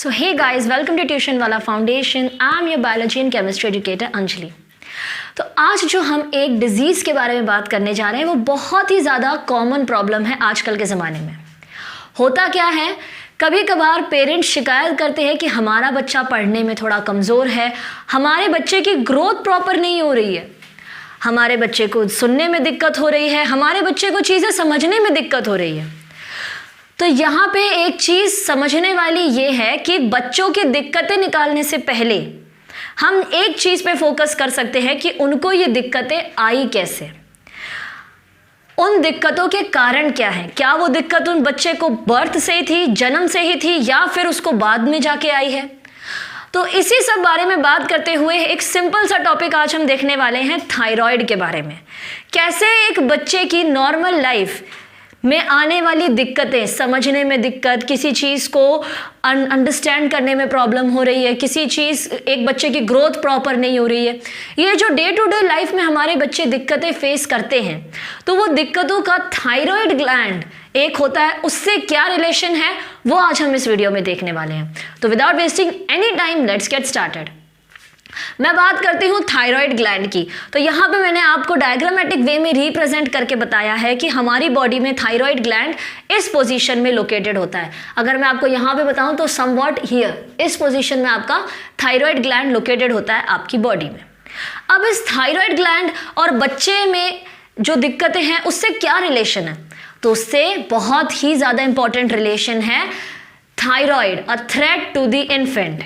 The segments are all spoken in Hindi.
So hey guys, welcome to Tuition Wala Foundation. I'm your biology and chemistry educator Anjali. तो आज जो हम एक डिजीज़ के बारे में बात करने जा रहे हैं वो बहुत ही ज़्यादा कॉमन प्रॉब्लम है आजकल के ज़माने में। होता क्या है, कभी कभार पेरेंट्स शिकायत करते हैं कि हमारा बच्चा पढ़ने में थोड़ा कमज़ोर है, हमारे बच्चे की ग्रोथ प्रॉपर नहीं हो रही है, हमारे बच्चे को सुनने में दिक्कत हो रही है, हमारे बच्चे को चीज़ें समझने में दिक्कत हो रही है। तो यहाँ पे एक चीज़ समझने वाली ये है कि बच्चों की दिक्कतें निकालने से पहले हम एक चीज़ पे फोकस कर सकते हैं कि उनको ये दिक्कतें आई कैसे, उन दिक्कतों के कारण क्या है। क्या वो दिक्कत उन बच्चे को बर्थ से ही थी, जन्म से ही थी, या फिर उसको बाद में जाके आई है। तो इसी सब बारे में बात करते हुए एक सिंपल सा टॉपिक आज हम देखने वाले हैं, थायराइड के बारे में। कैसे एक बच्चे की नॉर्मल लाइफ में आने वाली दिक्कतें, समझने में दिक्कत, किसी चीज़ को अंडरस्टैंड करने में प्रॉब्लम हो रही है, किसी चीज़, एक बच्चे की ग्रोथ प्रॉपर नहीं हो रही है, ये जो डे टू डे लाइफ में हमारे बच्चे दिक्कतें फेस करते हैं, तो वो दिक्कतों का थायराइड ग्लैंड एक होता है, उससे क्या रिलेशन है वो आज हम इस वीडियो में देखने वाले हैं। तो without wasting any time let's get started. मैं बात करती हूँ थायराइड ग्लैंड की। तो यहाँ पे मैंने आपको डायग्रामेटिक वे में रिप्रेजेंट करके बताया है कि हमारी बॉडी में थायराइड ग्लैंड इस पोजीशन में लोकेटेड होता है। अगर मैं आपको यहाँ पे बताऊँ तो समवॉट हियर, इस पोजीशन में आपका थायराइड ग्लैंड लोकेटेड होता है आपकी बॉडी में। अब इस थायराइड ग्लैंड और बच्चे में जो दिक्कतें हैं उससे क्या रिलेशन है, तो उससे बहुत ही ज़्यादा इंपॉर्टेंट रिलेशन है thyroid a threat to the infant.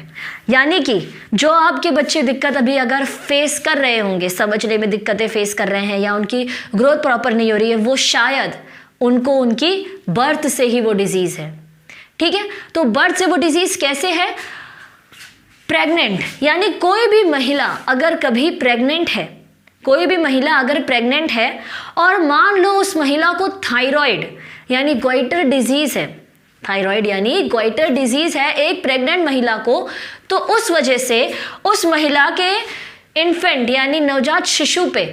यानी कि जो आपके बच्चे दिक्कत अभी अगर फेस कर रहे होंगे, समझने में दिक्कतें फेस कर रहे हैं या उनकी ग्रोथ प्रॉपर नहीं हो रही है, वो शायद उनको उनकी बर्थ से ही वो डिजीज़ है। ठीक है, तो बर्थ से वो डिजीज़ कैसे है, प्रेग्नेंट, यानी कोई भी महिला अगर कभी प्रेग्नेंट है, कोई भी महिला अगर प्रेग्नेंट है और मान लो उस महिला को थायराइड यानी गोइटर डिजीज़ है, थायराइड यानी गोइटर डिजीज़ है एक प्रेग्नेंट महिला को, तो उस वजह से उस महिला के इन्फेंट यानी नवजात शिशु पे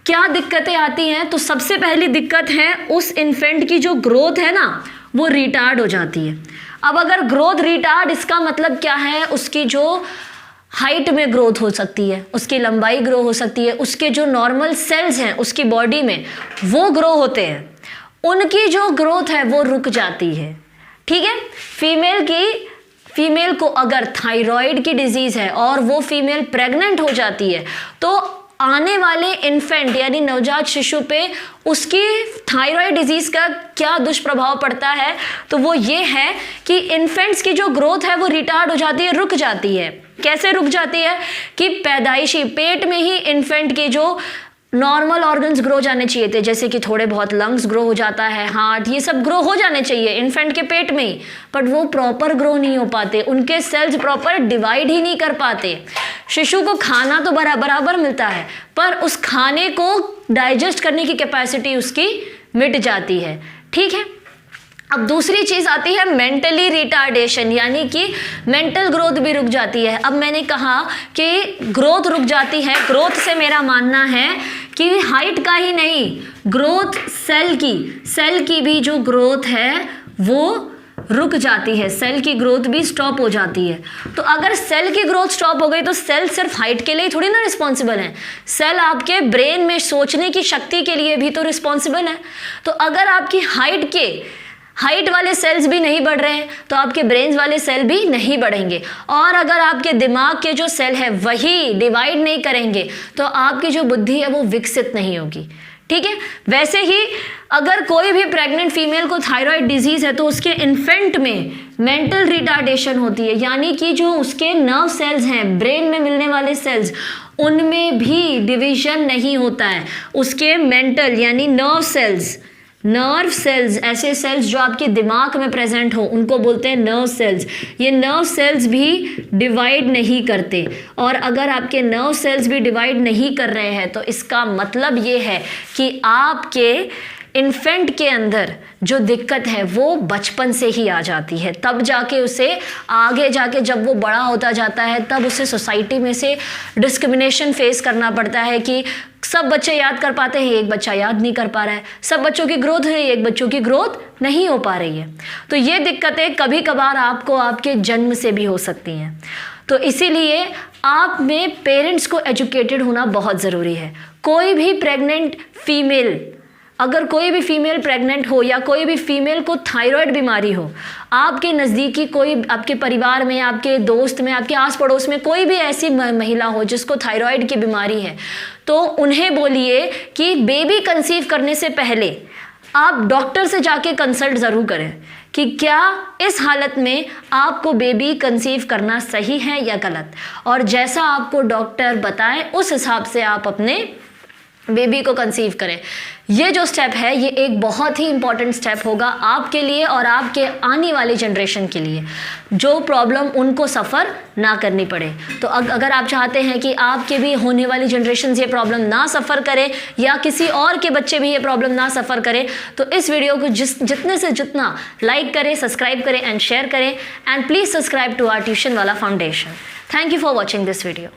क्या दिक्कतें आती हैं। तो सबसे पहली दिक्कत है उस इन्फेंट की जो ग्रोथ है ना वो रिटार्ड हो जाती है। अब अगर ग्रोथ रिटार्ड, इसका मतलब क्या है, उसकी जो हाइट में ग्रोथ हो सकती है, उसकी लंबाई ग्रो हो सकती है, उसके जो नॉर्मल सेल्स हैं उसकी बॉडी में वो ग्रो होते हैं, उनकी जो ग्रोथ है वो रुक जाती है। ठीक है, फीमेल को अगर थायराइड की डिजीज़ है और वो फीमेल प्रेग्नेंट हो जाती है तो आने वाले इन्फेंट यानी नवजात शिशु पे उसकी थायराइड डिजीज़ का क्या दुष्प्रभाव पड़ता है, तो वो ये है कि इन्फेंट्स की जो ग्रोथ है वो रिटार्ड हो जाती है, रुक जाती है। कैसे रुक जाती है कि पैदाइशी पेट में ही इन्फेंट के जो नॉर्मल ऑर्गन्स ग्रो जाने चाहिए थे, जैसे कि थोड़े बहुत लंग्स ग्रो हो जाता है, हार्ट, ये सब ग्रो हो जाने चाहिए इन्फेंट के पेट में ही, बट वो प्रॉपर ग्रो नहीं हो पाते, उनके सेल्स प्रॉपर डिवाइड ही नहीं कर पाते। शिशु को खाना तो बराबर मिलता है पर उस खाने को डाइजेस्ट करने की कैपेसिटी उसकी मिट जाती है। ठीक है, अब दूसरी चीज़ आती है मेंटली रिटार्डेशन, यानी कि मेंटल ग्रोथ भी रुक जाती है। अब मैंने कहा कि ग्रोथ रुक जाती है, ग्रोथ से मेरा मानना है कि हाइट का ही नहीं, ग्रोथ सेल की भी जो ग्रोथ है वो रुक जाती है, सेल की ग्रोथ भी स्टॉप हो जाती है। तो अगर सेल की ग्रोथ स्टॉप हो गई तो सेल सिर्फ हाइट के लिए थोड़ी ना रिस्पॉन्सिबल है, सेल आपके ब्रेन में सोचने की शक्ति के लिए भी तो रिस्पॉन्सिबल है। तो अगर आपकी हाइट वाले सेल्स भी नहीं बढ़ रहे हैं तो आपके ब्रेन्स वाले सेल भी नहीं बढ़ेंगे, और अगर आपके दिमाग के जो सेल है वही डिवाइड नहीं करेंगे तो आपकी जो बुद्धि है वो विकसित नहीं होगी। ठीक है, वैसे ही अगर कोई भी प्रेग्नेंट फीमेल को थायराइड डिजीज़ है तो उसके इन्फेंट में मेंटल रिटार्डेशन होती है, यानी कि जो उसके नर्व सेल्स हैं, ब्रेन में मिलने वाले सेल्स, उनमें भी डिवीजन नहीं होता है। उसके मेंटल यानी नर्व सेल्स, ऐसे सेल्स जो आपके दिमाग में प्रेजेंट हो उनको बोलते हैं नर्व सेल्स। ये नर्व सेल्स भी डिवाइड नहीं करते, और अगर आपके नर्व सेल्स भी डिवाइड नहीं कर रहे हैं तो इसका मतलब ये है कि आपके इन्फेंट के अंदर जो दिक्कत है वो बचपन से ही आ जाती है, तब जाके उसे आगे जाके जब वो बड़ा होता जाता है तब उसे सोसाइटी में से डिस्क्रिमिनेशन फेस करना पड़ता है कि सब बच्चे याद कर पाते हैं, एक बच्चा याद नहीं कर पा रहा है, सब बच्चों की ग्रोथ हो रही है, एक बच्चों की ग्रोथ नहीं हो पा रही है। तो ये दिक्कतें कभी कभार आपको आपके जन्म से भी हो सकती हैं। तो इसीलिए आप में पेरेंट्स को एजुकेटेड होना बहुत ज़रूरी है। कोई भी प्रेग्नेंट फीमेल, अगर कोई भी फीमेल प्रेग्नेंट हो या कोई भी फीमेल को थायराइड बीमारी हो, आपके नज़दीकी कोई, आपके परिवार में, आपके दोस्त में, आपके आस पड़ोस में कोई भी ऐसी महिला हो जिसको थायराइड की बीमारी है, तो उन्हें बोलिए कि बेबी कंसीव करने से पहले आप डॉक्टर से जाके कंसल्ट ज़रूर करें कि क्या इस हालत में आपको बेबी कंसीव करना सही है या गलत, और जैसा आपको डॉक्टर बताएं उस हिसाब से आप अपने बेबी को कंसीव करें। ये जो स्टेप है ये एक बहुत ही इंपॉर्टेंट स्टेप होगा आपके लिए और आपके आने वाली जनरेशन के लिए, जो प्रॉब्लम उनको सफ़र ना करनी पड़े। तो अगर आप चाहते हैं कि आपके भी होने वाली जनरेशन ये प्रॉब्लम ना सफ़र करे या किसी और के बच्चे भी ये प्रॉब्लम ना सफ़र करें, तो इस वीडियो को जितने से जितना लाइक करें, सब्सक्राइब करें एंड शेयर करें, and please subscribe to our tuition वाला foundation. Thank you for watching this video.